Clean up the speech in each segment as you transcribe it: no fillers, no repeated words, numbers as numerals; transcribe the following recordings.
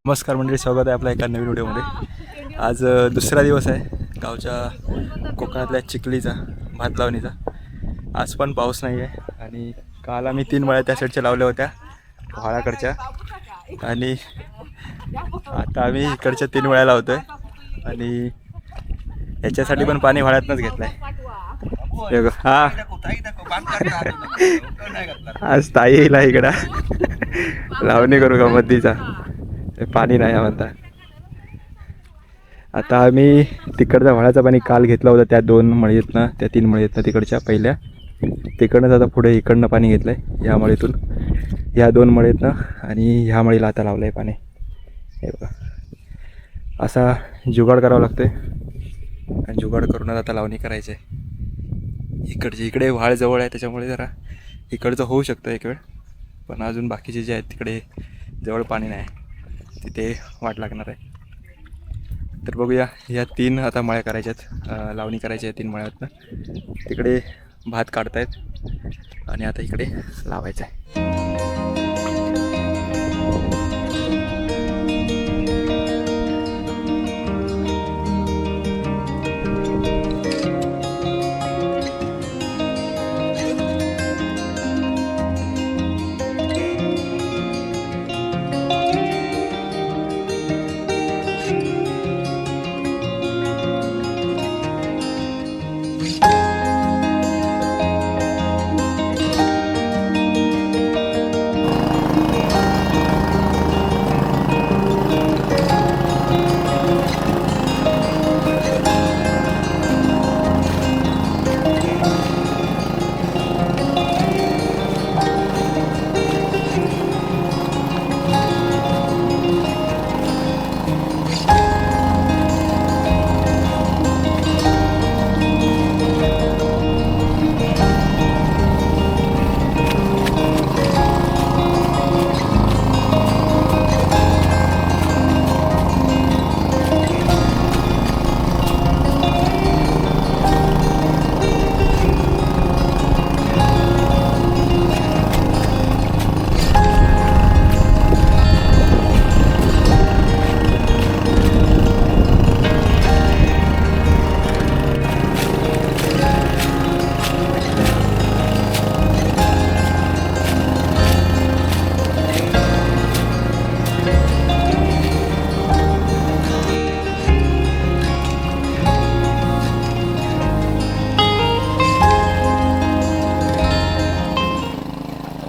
नमस्कार मंडळी, स्वागत आहे आपल्या एका नवीन व्हिडिओमध्ये। आज दुसरा दिवस आहे गावच्या कोकणातल्या चिखलीचा भात लावणीचा। आज पण पाऊस नाही आहे आणि काल आम्ही 3 मळ्या त्या साईडच्या लावल्या होत्या व्हाळाकडच्या आणि आता आम्ही इकडच्या 3 मळ्या लावतोय आणि ह्याच्यासाठी पण पाणी व्हाळ्यातनंच घेतलंय। हा आज ताई येईल इकडं लावणी करू का मधीचा, पाणी नाही म्हणता। आता आम्ही तिकडचा व्हाळाचं पाणी काल घेतलं होतं त्या 2 मळीतनं, त्या 3 मळीतनं तिकडच्या पहिल्या, तिकडनंच आता पुढे इकडनं पाणी घेतलं आहे ह्या मळीतून, ह्या 2 मळीतनं आणि ह्या मळीला आता लावलं आहे पाणी। हे बघा, असा जुगाड करावा लागतो आहे आणि जुगाड करूनच आता लावणी करायची आहे। इकडे व्हाळ जवळ आहे त्याच्यामुळे जरा इकडचं होऊ शकतं एक वेळ, पण अजून बाकीचे जे आहेत तिकडे जवळ पाणी नाही, तिथे वाट लागणार आहे। तर बघूया, ह्या 3 आता मळ्या करायच्यात, लावणी करायची आहे 3 मळ्यातनं। तिकडे भात काढतायत आणि आता इकडे लावायचं आहे।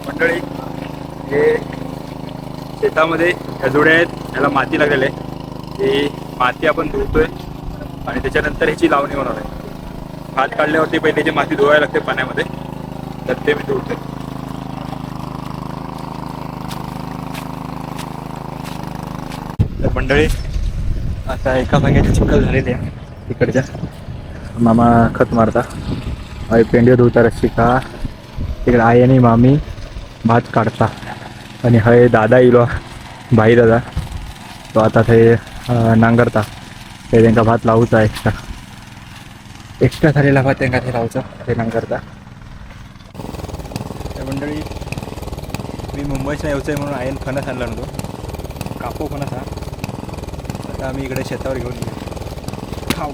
मंडळी, हे शेतामध्ये ह्या जुड्या आहेत, ह्याला माती लागलेली आहे। ही माती आपण धुतोय आणि त्याच्यानंतर ह्याची लावणी होणार आहे। भात काढल्यावरती पहिले जी माती धुवायला लागते पाण्यामध्ये, तर ते मी धुतोय। तर मंडळी, आता एका भाग्याची चिखल झालेली आहे तिकडच्या, मामा खत मारता आई पेंडी धुता रस्सी का, तिकडे आई आणि मामी भात काढता आणि हय दादा इलो भाई दादा तो आता ते नांगरता, ते त्यांना भात लावूचा एक्स्ट्रा झालेला भात त्यांना ते लावचा, ते नांगरता। तर मंडळी, मी मुंबईचा येऊचं आहे म्हणून आईन फणस आणला नव्हतो, कापो फणस हा। आता आम्ही इकडे शेतावर घेऊन येऊ खाऊ।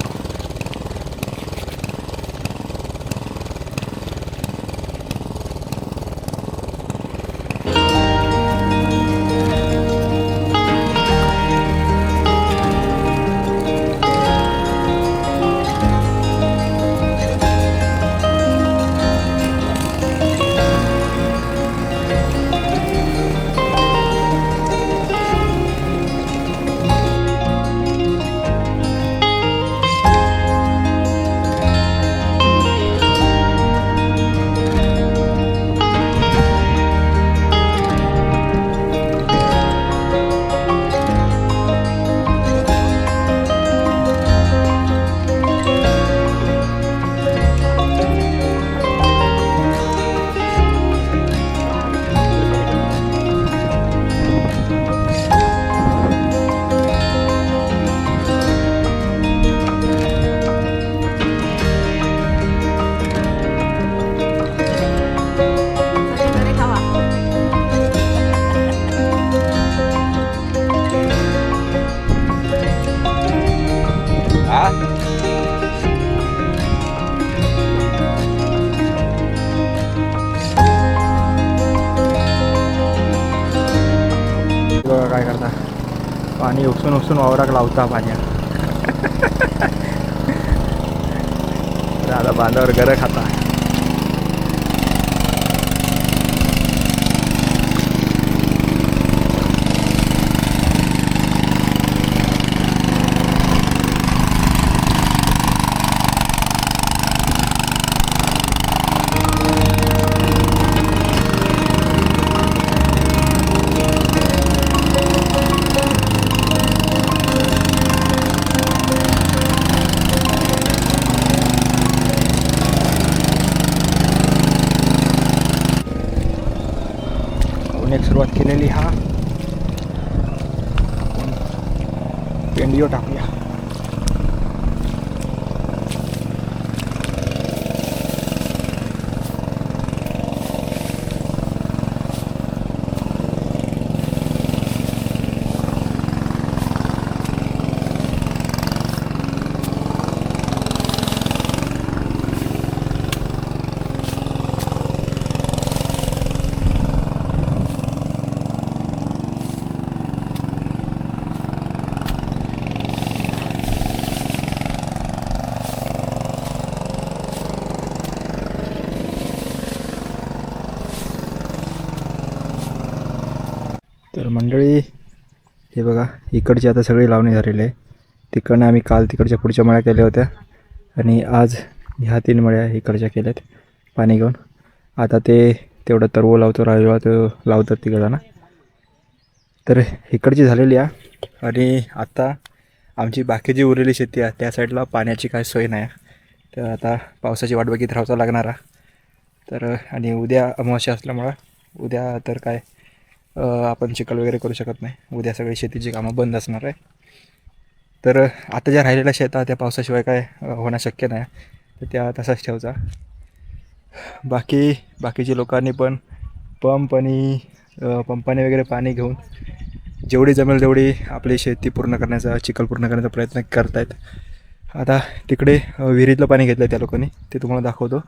काय करता, पाणी उपसून उपसून वावराक लावता पाण्या. आता बांधावर गरज खाता. सुरुवात केलेली. हा पेंडिओ टाकूया. तर मंडळी हे बघा, इकडची आता सगळी लावणी झालेली आहे. तिकडनं आम्ही काल तिकडच्या पुढच्या मळ्या केल्या होत्या आणि आज ह्या 3 मळ्या इकडच्या केल्यात पाणी घेऊन. आता ते तेवढं तरवो लावतो, राहिला तो लावतात तिकडं. तर इकडची झालेली आहे. आणि आता आमची बाकी जी उरलेली शेती आहे त्या साईडला पाण्याची काय सोय नाही. तर आता पावसाची वाट बघित राहावं लागणार आहे. तर आणि उद्या अमावास्या असल्यामुळं उद्या तर काय आपण चिखल वगैरे करू शकत नाही. उद्या सगळी शेतीची कामं बंद असणार आहे. तर आता ज्या राहिलेल्या शेतात त्या पावसाशिवाय काय होणं शक्य नाही. तर त्या तसाच ठेवचा. बाकीच्या लोकांनी पण पंपाने वगैरे पाणी घेऊन जेवढी जमेल तेवढी आपली शेती पूर्ण करण्याचा, चिखल पूर्ण करण्याचा प्रयत्न करत आहेत. आता तिकडे विहिरीतलं पाणी घेतलं त्या लोकांनी, ते तुम्हाला दाखवतो.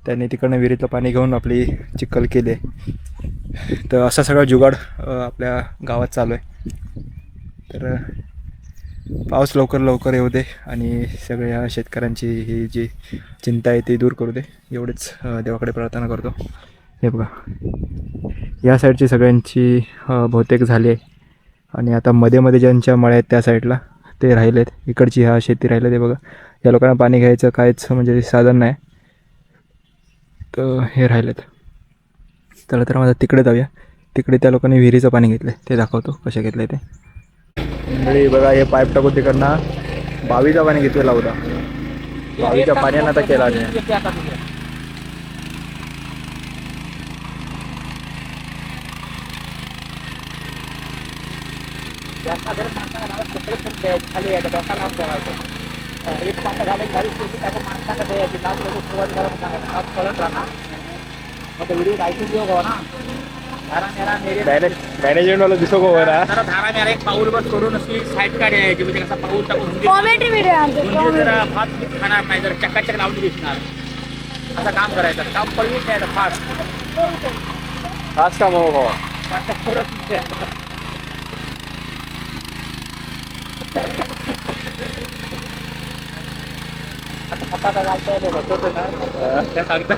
त्यांनी तिकडनं विहिरीतलं पाणी घेऊन आपली चिखल केले. तर असा सगळा जुगाड आपल्या गावात चालू आहे. तर पाऊस लवकर येऊ दे आणि सगळ्या शेतकऱ्यांची ही जी चिंता आहे ती दूर करू दे, एवढीच देवाकडे प्रार्थना करतो. हे बघा, या साईडची सगळ्यांची बहुतेक झाली आहे. आणि आता मध्ये ज्यांच्या मळ्या आहेत त्या साईडला ते राहिलेत. इकडची ह्या शेती राहिले ते बघा. या लोकांना पाणी घ्यायचं काहीच म्हणजे साधन नाही. तर हे राहिलेत. तर माझा तिकडे जाऊया. तिकडे त्या लोकांनी विहिरीचं पाणी घेतलं आहे, ते दाखवतो कसे घेतलं आहे ते. मंडळी बघा, हे पाईप टाकून तिकडनं बावीचं पाणी घेतलेला होता. बावीच्या पाण्यानं आता केला नाही. मॅनेजमेंट वाला दिसो को ना धारा मेरा एक पाऊल बस करून अशी साईड काढायची, म्हणजे कसा पाऊल टाकून जरा भात खाणार नाही, जर चक्काचक लावून दिसणार असं काम करायचं. काम पडलीच नाही खास काम हो बाबा. आता सांगता